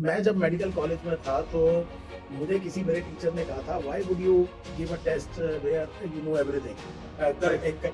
मैं जब medical college में था तो मुझे किसी मेरे टीचर ने कहा था, why would you give a test where you know everything. एक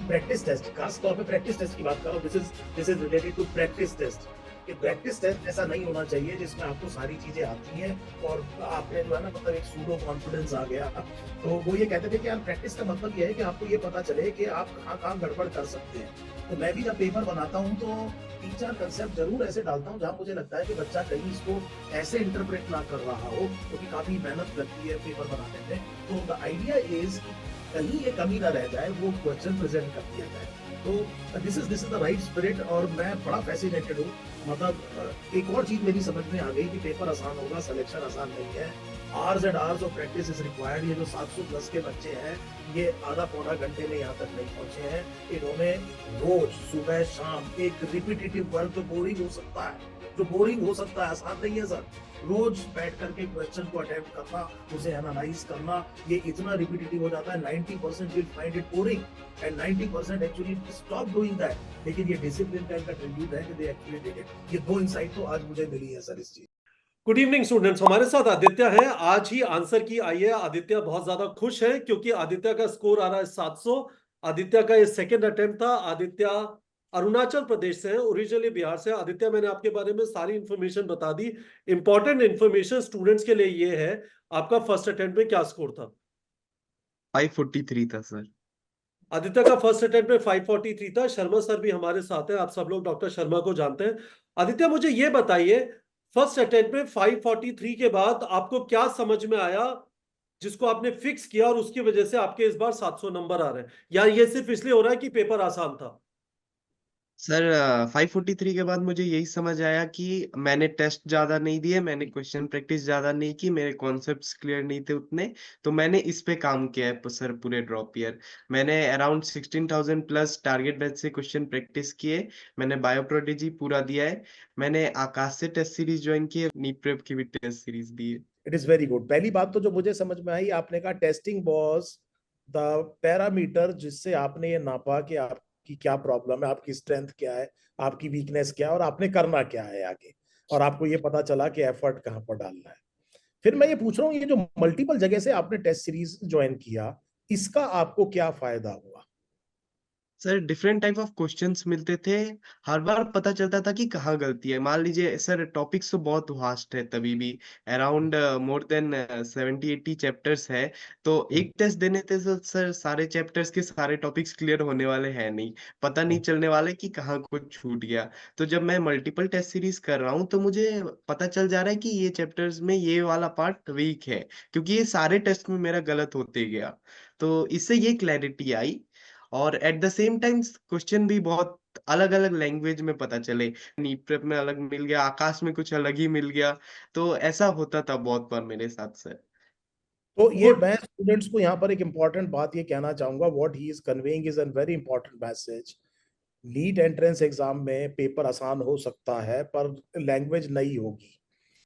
प्रैक्टिस टेस्ट, खास तौर पे प्रैक्टिस टेस्ट की बात करो, this is related to practice test. कि प्रैक्टिस टेस्ट ऐसा नहीं होना चाहिए जिसमें आपको सारी चीजें आती हैं और आपने जो है ना मतलब एक सूडो कॉन्फिडेंस आ गया। तो वो ये कहते थे कि यार प्रैक्टिस का मतलब ये है कि आपको ये पता चले कि आप कहाँ कहाँ गड़बड़ कर सकते हैं। तो मैं भी जब पेपर बनाता हूँ तो 3-4 कंसेप्ट जरूर ऐसे डालता हूँ जहाँ मुझे लगता है कि बच्चा कहीं इसको ऐसे इंटरप्रेट ना कर रहा हो, क्योंकि काफी मेहनत लगती है पेपर बनाने में। तो द आइडिया इज कहीं ये कमी ना रह जाए, वो क्वेश्चन प्रेजेंट कर दिया जाए। तो this is the right spirit और मैं बड़ा फैसिनेटेड हूँ। मतलब एक और चीज मेरी समझ में आ गई कि पेपर आसान होगा, सिलेक्शन आसान नहीं है। Hours and hours of practice is required. ये जो 700+ के बच्चे हैं, ये आधा पौना घंटे में यहाँ तक नहीं पहुंचे हैं। इन्होंने रोज सुबह शाम एक रिपीटेटिव वर्क, जो बोरिंग हो सकता है, आसान नहीं है सर। रोज बैठ करके क्वेश्चन को अटेम्प्ट करना, उसे एनालाइज करना, ये इतना रिपीटेटिव हो जाता है 90% will find it boring and 90% actually stop doing that. लेकिन ये डिसिप्लिन का इनका ट्रिब्यूट है कि दे एक्चुअली डिड इट। ये 2 इंसाइट तो आज मुझे मिली है सर इस चीज। गुड इवनिंग स्टूडेंट्स, हमारे साथ आदित्य है। आज ही आंसर की आई है। आदित्य बहुत ज्यादा खुश है क्योंकि आदित्य का स्कोर आ रहा है 700। आदित्य का ये सेकंड अटेम्प्ट था। आदित्य अरुणाचल प्रदेश से है, ओरिजिनली बिहार से। आदित्य, मैंने आपके बारे में सारी इंफॉर्मेशन बता दी। इंपॉर्टेंट इंफॉर्मेशन स्टूडेंट्स के लिए ये है, आपका फर्स्ट अटेम्प्ट में क्या स्कोर था? 543 था सर। आदित्य का फर्स्ट अटेम्प्ट में 543 था। शर्मा सर भी हमारे साथ हैं, आप सब लोग डॉक्टर शर्मा को जानते हैं। आदित्य, मुझे ये बताइए, फर्स्ट अटेम्प्ट में 543 के बाद आपको क्या समझ में आया जिसको आपने फिक्स किया और उसकी वजह से आपके इस बार 700 नंबर आ रहे हैं? या ये सिर्फ इसलिए हो रहा है कि पेपर आसान था? सर 543 के बाद मुझे यही समझ आया कि मैंने टेस्ट ज्यादा नहीं दिए, मैंने क्वेश्चन प्रैक्टिस ज्यादा नहीं की, मेरे कॉन्सेप्ट्स क्लियर नहीं थे उतने। तो मैंने इस पे काम किया है सर पूरे ड्रॉप ईयर। मैंने अराउंड 16,000 प्लस टारगेट बैच से क्वेश्चन प्रैक्टिस किए। मैंने बायो प्रोडिजी पूरा दिया है। मैंने आकाश से टेस्ट सीरीज ज्वाइन की है, नीट प्रेप की भी टेस्ट सीरीज दी है। It is very good. पहली बात तो जो मुझे समझ में आई, आपने कहा टेस्टिंग वाज द पैरामीटर जिससे आपने ये नापा कि आपकी क्या प्रॉब्लम है, आपकी स्ट्रेंथ क्या है, आपकी वीकनेस क्या है और आपने करना क्या है आगे। और आपको ये पता चला कि एफर्ट कहाँ पर डालना है। फिर मैं ये पूछ रहा हूँ, ये जो मल्टीपल जगह से आपने टेस्ट सीरीज ज्वाइन किया, इसका आपको क्या फायदा हुआ? Sir different type of questions मिलते थे। हर बार पता चलता था कि कहाँ गलती है। मान लीजिए सर, टॉपिक्स तो बहुत वास्ट है तभी भी। अराउंड मोर देन 70-80 चैप्टर्स है। तो एक टेस्ट देने थे तो सर सारे चैप्टर्स के सारे टॉपिक्स क्लियर होने वाले हैं नहीं। पता नहीं चलने वाले कि कहाँ कुछ छूट गया। तो जब मैं मल्टीपल टेस्ट सीरीज कर रहा हूँ तो मुझे पता चल जा रहा है कि ये चैप्टर्स में ये वाला पार्ट वीक है, क्योंकि ये सारे टेस्ट में मेरा गलत होते गया। तो इससे ये क्लैरिटी आई। और at the same time question भी बहुत अलग अलग लैंग्वेज में पता चले। नीट प्रेप में अलग मिल गया, आकाश में कुछ अलग ही मिल गया। तो ऐसा होता था बहुत बार मेरे साथ सर। तो ये गुड। मैं स्टूडेंट्स को यहाँ पर एक इंपॉर्टेंट बात ये कहना चाहूंगा, what he is conveying is a very important message. NEET entrance exam में पेपर आसान हो सकता है पर लैंग्वेज नहीं होगी।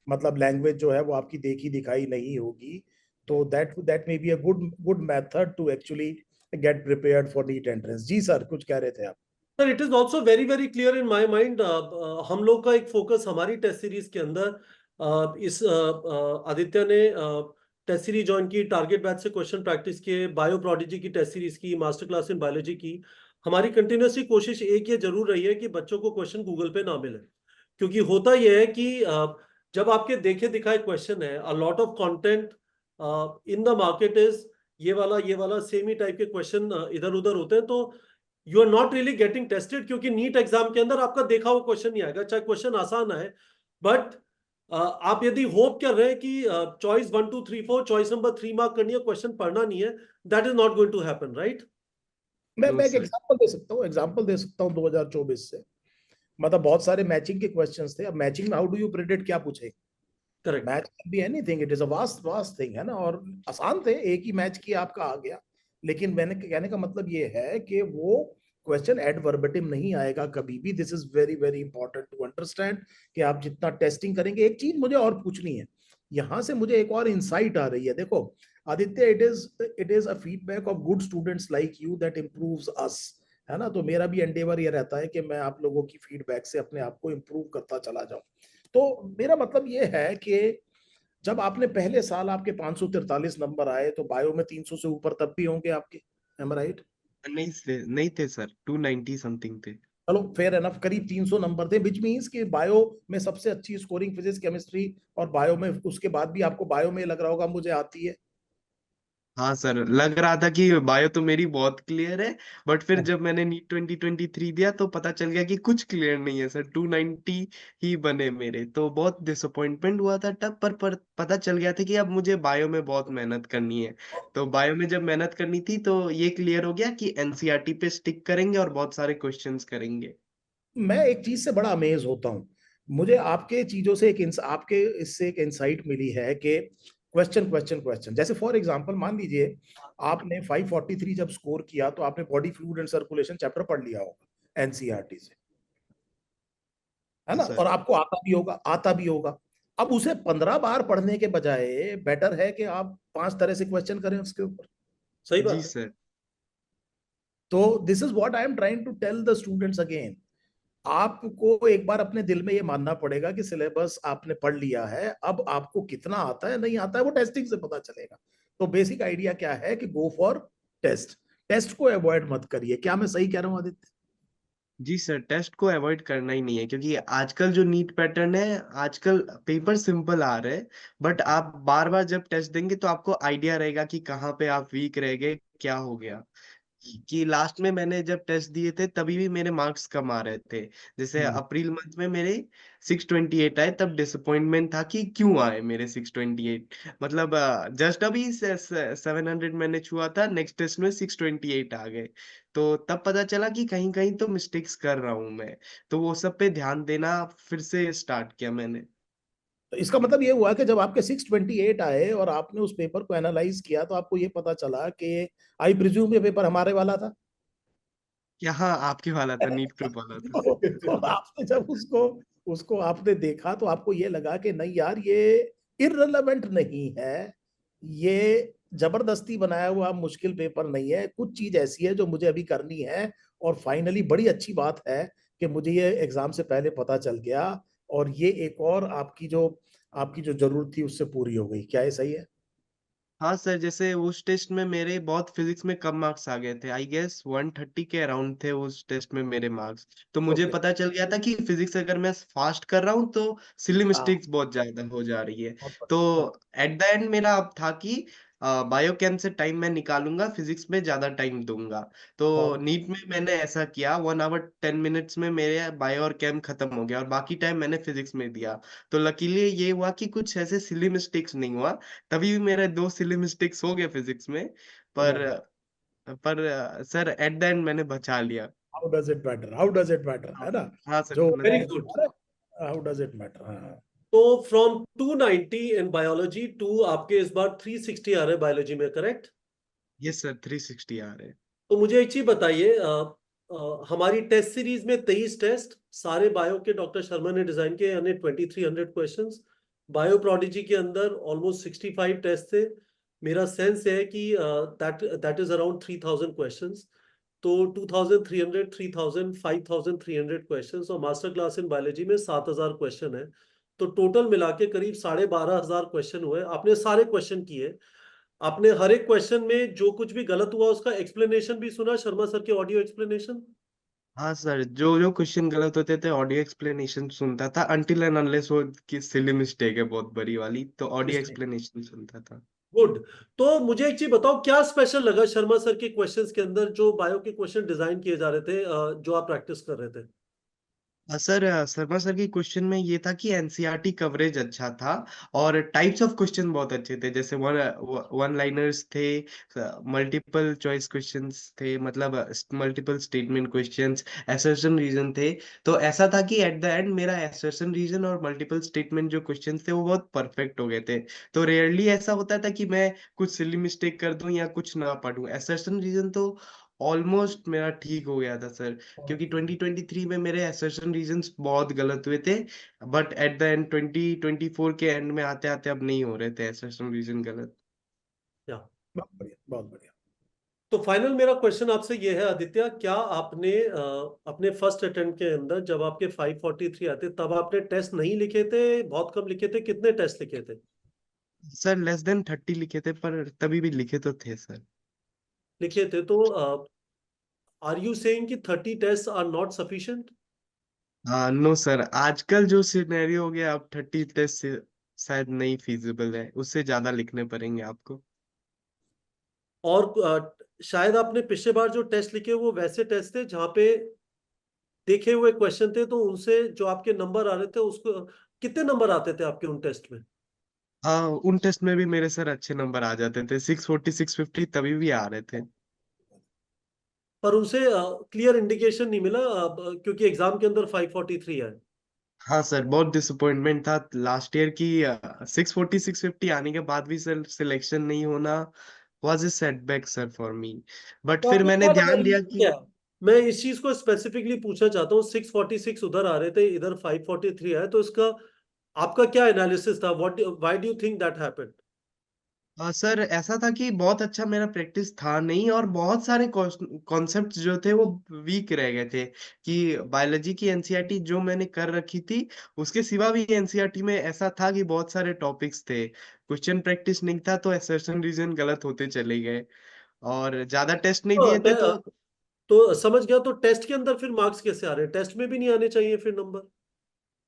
मतलब लैंग्वेज जो है वो आपकी देखी दिखाई नहीं होगी। तो that may be a good good method to actually get prepared for NEET entrance. जी सर, कुछ कह रहे थे आप? Sir, it is also very very clear in my mind. हम लोग का एक फोकस हमारी टेस्ट सीरीज के अंदर, आदित्य ने टेस्ट सीरीज ज्वाइन की, टारगेट बैच से क्वेश्चन प्रैक्टिस किए, बायो प्रोडिजी की टेस्ट सीरीज की, मास्टर क्लास इन बायोलॉजी की। हमारी कंटिन्यूसली कोशिश एक ये जरूर रही है कि बच्चों को क्वेश्चन गूगल पे ना मिले। क्योंकि होता यह है कि जब आपके देखे दिखाए क्वेश्चन है, a lot of content in the market is ये वाला सेम ही टाइप के क्वेश्चन इधर उधर होते हैं, तो you are not really getting tested. क्योंकि नीट एग्जाम के अंदर आपका देखा हुआ क्वेश्चन नहीं आएगा, चाहे क्वेश्चन आसान है। बट आप यदि होप कर रहे हैं कि चॉइस 1 2 3 4, चॉइस नंबर 3 मार्क करनी है, क्वेश्चन पढ़ना नहीं है, that is not going to happen, right? मैं नो एक सर। एग्जांपल दे सकता हूँ 2024 से। मतलब बहुत सारे मैचिंग के क्वेश्चंस थे। अब मैचिंग में हाउ डू यू प्रिडिक्ट क्या पूछे? Correct. Match can be anything, it is a vast vast thing, है ना। और आसान थे, एक ही मैच किया आपका आ गया। लेकिन मैंने कहने का मतलब ये है कि वो क्वेश्चन एड वर्बेटिम नहीं आएगा कभी भी। This is very very important to understand कि आप जितना टेस्टिंग करेंगे। एक चीज मुझे और पूछनी है, यहां से मुझे एक और इंसाइट आ रही है। देखो Aditya, it is a feedback of good students like you that improves us, है ना। तो मेरा भी एंडेवर ये रहता है कि मैं आप लोगों की फीडबैक से अपने आप को इम्प्रूव करता चला जाऊं। तो मेरा मतलब ये है कि जब आपने पहले साल आपके 543 नंबर आए तो बायो में 300 से ऊपर तब भी होंगे आपके, एम राइट? नहीं थे सर, 290 समथिंग थे। चलो फेयर एनफ, करीब 300 नंबर थे, विच मींस कि बायो में सबसे अच्छी स्कोरिंग फिजिक्स केमिस्ट्री, और बायो में उसके बाद भी आपको बायो में लग रहा होगा मुझे आती है। हाँ सर, लग रहा था कि बायो तो मेरी बहुत क्लियर है, बट फिर जब मैंने नीट 2023 दिया तो पता चल गया कि कुछ क्लियर नहीं है सर, 290 ही बने मेरे, तो बहुत डिसअपॉइंटमेंट हुआ था तब। पर पता चल गया था कि अब मुझे बायो में बहुत मेहनत करनी है। तो बायो में जब मेहनत करनी थी तो ये क्लियर हो गया कि एनसीईआरटी पे स्टिक करेंगे और बहुत सारे क्वेश्चंस करेंगे। मैं एक चीज से बड़ा अमेज होता हूँ, मुझे आपके चीजों से आपके इससे एक इंसाइट मिली है कि क्वेश्चन क्वेश्चन क्वेश्चन, जैसे फॉर एग्जांपल मान लीजिए आपने 543 जब स्कोर किया तो आपने body fluid and circulation chapter पढ़ लिया होगा एनसीईआरटी से, है हाँ ना, और सर। आपको आता भी होगा। अब उसे 15 बार पढ़ने के बजाय बेटर है कि आप 5 तरह से क्वेश्चन करें उसके ऊपर। सही जी बात है। सर। तो this is what I am trying to tell the students again, आपको एक बार अपने दिल में ये मानना पड़ेगा कि सिलेबस आपने पढ़ लिया है, अब आपको कितना आता है नहीं आता है वो टेस्टिंग से पता चलेगा। तो बेसिक आइडिया क्या है कि गो फॉर टेस्ट, टेस्ट को अवॉइड मत करिए। क्या मैं सही कह रहा हूँ आदित्य? जी सर, टेस्ट को अवॉइड करना ही नहीं है, क्योंकि आजकल जो नीट पैटर्न है, आजकल पेपर सिंपल आ रहे हैं, बट आप बार बार जब टेस्ट देंगे तो आपको आइडिया रहेगा कि कहाँ पे आप वीक रह गए, क्या हो गया। कि लास्ट में मैंने जब टेस्ट दिए थे तभी भी मेरे मार्क्स कम आ रहे थे। जैसे हम्म। अप्रैल मंथ में मेरे 628 आए, तब डिसअपॉइंटमेंट था कि क्यों आए मेरे 628। मतलब जस्ट अभी 700 मैंने छुआ था, नेक्स्ट टेस्ट में 628 आ गए। तो तब पता चला कि कहीं कहीं तो मिस्टेक्स कर रहा हूँ मैं, तो वो सब पे ध्यान देना फिर से स्टार्ट किया मैंने। तो इसका मतलब ये हुआ कि जब आपके 628 आए और आपने उस पेपर को एनालाइज किया तो आपको ये पता चला कि आई प्रिज्यूम ये पेपर हमारे वाला था। यहाँ आपके वाला था, नीट प्रिप वाला था। तो आपने जब उसको उसको आपने देखा तो आपको ये लगा कि नहीं यार ये इररिलेवेंट नहीं है, ये जबरदस्ती बनाया हुआ मुश्किल पेपर नहीं है, कुछ चीज ऐसी है जो मुझे अभी करनी है। और फाइनली बड़ी अच्छी बात है कि मुझे ये एग्जाम से पहले पता चल गया, और ये एक और आपकी जो जरूरत थी उससे पूरी हो गई। क्या ये सही है? हाँ सर, जैसे उस टेस्ट में मेरे बहुत फिजिक्स में कम मार्क्स आ गए थे, आई गेस 130 के अराउंड थे उस टेस्ट में मेरे मार्क्स। तो मुझे ओके। पता चल गया था कि फिजिक्स अगर मैं फास्ट कर रहा हूँ तो सिली हाँ, मिस्टेक्स बहुत ज्यादा हो जा रही है। बहुत तो बढ़िया, एट द एंड मेरा अब था कि बायोकेम से टाइम मैं निकालूंगा, फिजिक्स में ज्यादा टाइम दूंगा। तो बहुत नीट में मैंने ऐसा किया, 1 आवर 10 मिनट्स में मेरे बायो और केम खत्म हो गया और बाकी टाइम मैंने फिजिक्स में दिया। तो लकीली ये हुआ कि कुछ ऐसे सिली मिस्टेक्स नहीं हुआ। तभी भी मेरे 2 सिली मिस्टेक्स हो गए फिजिक्स में। पर बढ़िया। सर एट द एंड मैंने बचा लिया। हाउ डज इट मैटर, है ना? हाँ सर, जो very good. How does it matter, हाँ। तो फ्रॉम 290 इन बायोलॉजी टू आपके इस बार 360 आ रहे हैं बायोलॉजी में, करेक्ट? यस सर, 360 आ रहे हैं। तो मुझे एक चीज बताइए, हमारी टेस्ट सीरीज में 23 टेस्ट सारे बायो के डॉक्टर शर्मा ने डिजाइन किए, यानी 2300 क्वेश्चंस। बायो प्रोडिजी के अंदर ऑलमोस्ट 65 टेस्ट थे। मेरा सेंस है कि that that is around 3000 questions. तो 2300, 3000, 5300 क्वेश्चंस, और मास्टर क्लास इन बायोलॉजी में 7000 क्वेश्चन है। तो टोटल मिला के करीब 12500 क्वेश्चन हुए। आपने सारे क्वेश्चन किए। आपने हर एक क्वेश्चन में जो कुछ भी गलत हुआ उसका एक्सप्लेनेशन भी सुना, शर्मा सर के ऑडियो एक्सप्लेनेशन? हाँ सर, जो जो क्वेश्चन गलत होते थे ऑडियो एक्सप्लेनेशन सुनता था, अनटिल एंड अनलेस वो की सिली मिस्टेक है बहुत बड़ी वाली, तो ऑडियो एक्सप्लेनेशन सुनता था। गुड। तो मुझे एक चीज बताओ, क्या स्पेशल लगा शर्मा सर के क्वेश्चंस के अंदर जो बायो के क्वेश्चन डिजाइन किए जा रहे थे, जो आप प्रैक्टिस कर रहे थे? सर शर्मा सर की क्वेश्चन में ये था कि एनसीईआरटी कवरेज अच्छा था और टाइप्स ऑफ क्वेश्चन बहुत अच्छे थे। जैसे वन लाइनर्स थे, मल्टीपल चॉइस क्वेश्चंस थे, मतलब multiple statement questions, assertion reason थे। तो ऐसा था कि एट द एंड मेरा असर्शन रीजन और मल्टीपल स्टेटमेंट जो क्वेश्चंस थे वो बहुत परफेक्ट हो गए थे। तो रेयरली ऐसा होता था कि मैं कुछ सिली मिस्टेक कर दूं या कुछ ना पढ़ूं। असर्शन रीजन तो ऑलमोस्ट मेरा ठीक हो गया था सर, क्योंकि 2023 में मेरे असर्शन रीजंस बहुत गलत हुए थे, बट एट द एंड 2024 के एंड में आते आते अब नहीं हो रहे थे असर्शन रीजन गलत। या बहुत बढ़िया, बहुत बढ़िया। तो फाइनल मेरा क्वेश्चन आपसे ये है आदित्य, क्या आपने अपने फर्स्ट अटेम्प्ट के अंदर जब आपके 543 आते तब आपने टेस्ट नहीं लिखे थे, बहुत कम लिखे थे, कितने टेस्ट लिखे थे? सर लेस देन 30 लिखे थे, पर तभी भी लिखे तो थे सर। लिखे थे तो आर यू सेइंग कि 30 टेस्ट आर नॉट सफिशिएंट? हाँ नो सर, आजकल जो सिनेरियो हो गया, अब 30 टेस्ट से शायद नहीं फिजिबल है, उससे ज्यादा लिखने पड़ेंगे आपको। और शायद आपने पिछले बार जो टेस्ट लिखे वो वैसे टेस्ट थे जहां पे देखे हुए क्वेश्चन थे, तो उनसे जो आपके नंबर आ रहे थे उसको कितने नंबर आते थे आपके उन टेस्ट में? हाँ, उन टेस्ट में भी मेरे सर अच्छे नंबर आ जाते थे, 640 650 तभी भी आ रहे थे। पर उनसे क्लियर इंडिकेशन नहीं मिला, क्योंकि एग्जाम के अंदर 543 है। हाँ सर, बहुत डिसअपॉइंटमेंट था लास्ट ईयर की। 640 650 आने के बाद भी सर सिलेक्शन नहीं होना was a setback sir for me. But तो फिर आपको मैंने क्या लगा ध्यान दिया रीजन कि क्या? मैं इस चीज को स्पेसिफिकली पूछना चाहता हूँ, 646 उधर आ रहे थे, इधर 543 आए, तो इसका आपका क्या एनालिसिस था? What why do you think that happened? Sir ऐसा था कि बहुत अच्छा मेरा प्रैक्टिस था नहीं, और बहुत सारे कॉन्सेप्ट्स जो थे वो वीक रह गए थे। कि बायोलॉजी की एनसीईआरटी जो मैंने कर रखी थी, उसके सिवा भी एनसीईआरटी में ऐसा था कि बहुत सारे टॉपिक्स थे, क्वेश्चन प्रैक्टिस नहीं था, तो असर्शन रीजन गलत होते चले गए, और ज्यादा टेस्ट नहीं तो, दिए थे तो। तो समझ गया, तो टेस्ट के अंदर फिर मार्क्स कैसे आ रहे हैं? टेस्ट में भी नहीं आने चाहिए फिर नंबर?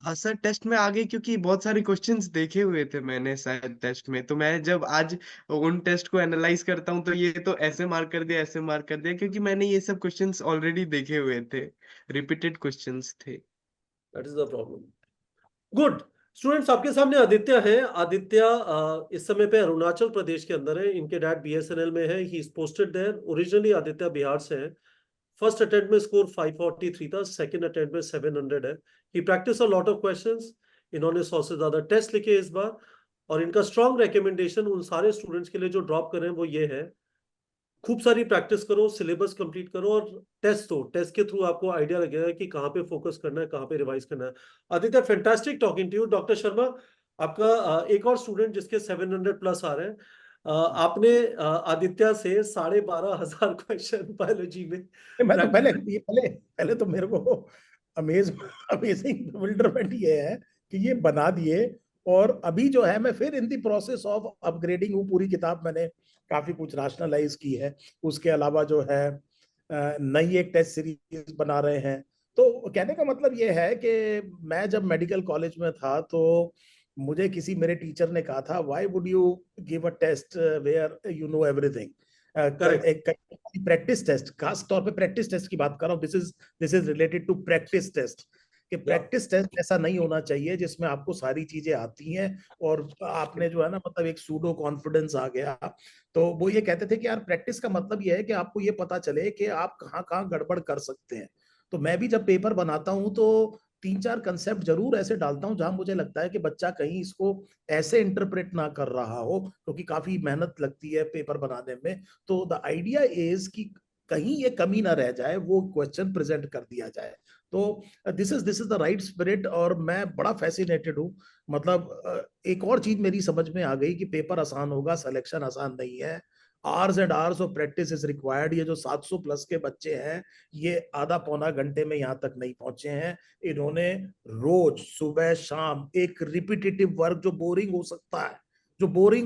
हाँ सर, टेस्ट में आ गए क्योंकि बहुत सारे क्वेश्चंस देखे हुए थे मैंने शायद टेस्ट में, तो मैं जब आज उन टेस्ट को एनालाइज करता हूँ तो ये तो ऐसे मार्क कर दिया, ऐसे मार्क कर दिया, क्योंकि मैंने ये सब क्वेश्चंस ऑलरेडी देखे हुए थे, रिपीटेड क्वेश्चंस थे। That is the problem. Good. Students, आपके सामने आदित्य है। आदित्य इस समय पे अरुणाचल प्रदेश के अंदर है, इनके डैड बीएसएनएल में है, he is posted there. Originally Aditya Bihar से है। फर्स्ट अटेम्प्ट में स्कोर 543 था, सेकंड अटेम्प्ट में 700 है। ही practice a lot of questions. इन्होंने 100 से ज्यादा टेस्ट लिखे इस बार। और इनका स्ट्रॉन्ग रिकमेंडेशन उन सारे स्टूडेंट्स के लिए जो ड्रॉप कर रहे हैं वो ये है, खूब सारी प्रैक्टिस करो, सिलेबस कंप्लीट करो और टेस्ट दो। टेस्ट के थ्रू आपको आइडिया लगेगा कि कहाँ पे फोकस करना है, कहाँ पे रिवाइज करना है। Aditya, fantastic talking to you. Doctor Sharma, आपका एक और स्टूडेंट जिसके 700 प्लस आ रहे हैं, आपने आदित्य से 12,500 क्वेश्चन बायोलॉजी में मैं तो पहले प्रैक्टिस। ये पहले पहले तो मेरे को अमेजिंग बिल्डरमेंट ये है कि ये बना दिए, और अभी जो है मैं फिर इन दी प्रोसेस ऑफ अपग्रेडिंग हूँ। पूरी किताब मैंने काफी कुछ राशनलाइज की है। उसके अलावा जो है नई एक टेस्ट सीरीज बना रहे हैं। तो कहने का मतलब ये है कि मैं जब मेडिकल कॉलेज में था तो मुझे किसी मेरे टीचर ने कहा था, why would you give a test where you know everything. Correct. एक प्रैक्टिस टेस्ट, खास तौर पे प्रैक्टिस टेस्ट की बात कर रहा हूँ। This is related to practice test. कि या प्रैक्टिस टेस्ट ऐसा नहीं होना चाहिए जिसमें आपको सारी चीजें आती हैं और आपने जो है ना, मतलब एक सूडो कॉन्फिडेंस आ गया। तो वो ये कहते थे कि यार प्रैक्टिस का मतलब ये है कि आपको ये पता चले कि आप कहाँ कहाँ गड़बड़ कर सकते हैं। तो मैं भी जब पेपर बनाता हूँ तो 3 4 कंसेप्ट जरूर ऐसे डालता हूँ जहां मुझे लगता है कि बच्चा कहीं इसको ऐसे इंटरप्रेट ना कर रहा हो, क्योंकि काफी मेहनत लगती है पेपर बनाने में। तो द आइडिया इज कि कहीं ये कमी ना रह जाए, वो क्वेश्चन प्रेजेंट कर दिया जाए। तो this is the right spirit, और मैं बड़ा फैसिनेटेड हूँ। मतलब एक और चीज मेरी समझ में आ गई कि पेपर आसान होगा, सिलेक्शन आसान नहीं है। Hours and hours of practice is required. ये जो 700 प्लस के बच्चे हैं, ये आधा पौना घंटे में यहाँ तक नहीं पहुंचे हैं। इन्होंने रोज सुबह शाम एक रिपीटेटिव वर्क, जो बोरिंग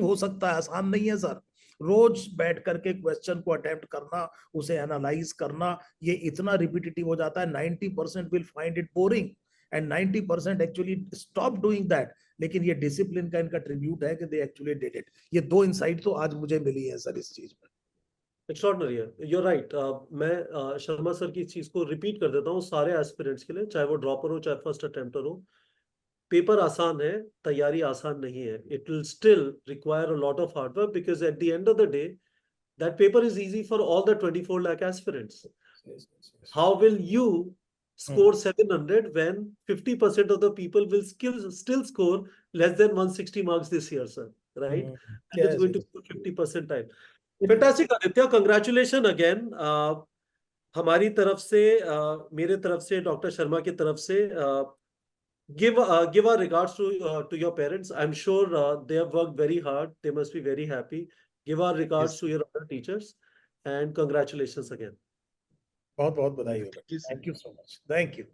हो सकता है, आसान नहीं है सर। रोज बैठ करके क्वेश्चन को अटेम्प्ट करना, उसे एनालाइज करना, ये इतना रिपीटेटिव हो जाता है, 90% will find it boring and 90% actually stop doing that. लेकिन ये डिसिप्लिन का इनका ट्रिब्यूट है कि दे एक्चुअली डिड इट। ये दो इंसाइट तो आज मुझे मिली है सर इस चीज में। एक्स्ट्रॉर्डनरी है, यूर राइट। मैं शर्मा सर की इस चीज को रिपीट कर देता हूँ सारे एस्पिरेंट्स के लिए, चाहे वो ड्रॉपर हो चाहे फर्स्ट अटेम्प्टर हो। पेपर आसान है, तैयारी आसान नहीं है। It will still require a lot of hard work, because at the end of the day that paper is easy for all the 24 lakh aspirants. Yes, yes, yes. How will you Hmm. score 700 when 50% of the people will still score less than 160 marks this year, sir? Right? That is Yes, going to yes. be 50% time. Fantastic, Aditya. Congratulations again. हमारी तरफ से, मेरे तरफ से, doctor Sharma की तरफ से, give our regards to your parents. I'm sure they have worked very hard. They must be very happy. Give our regards Yes. to your other teachers. and congratulations again. बहुत बहुत बधाई हो। Thank you, sir. Thank you so much, thank you.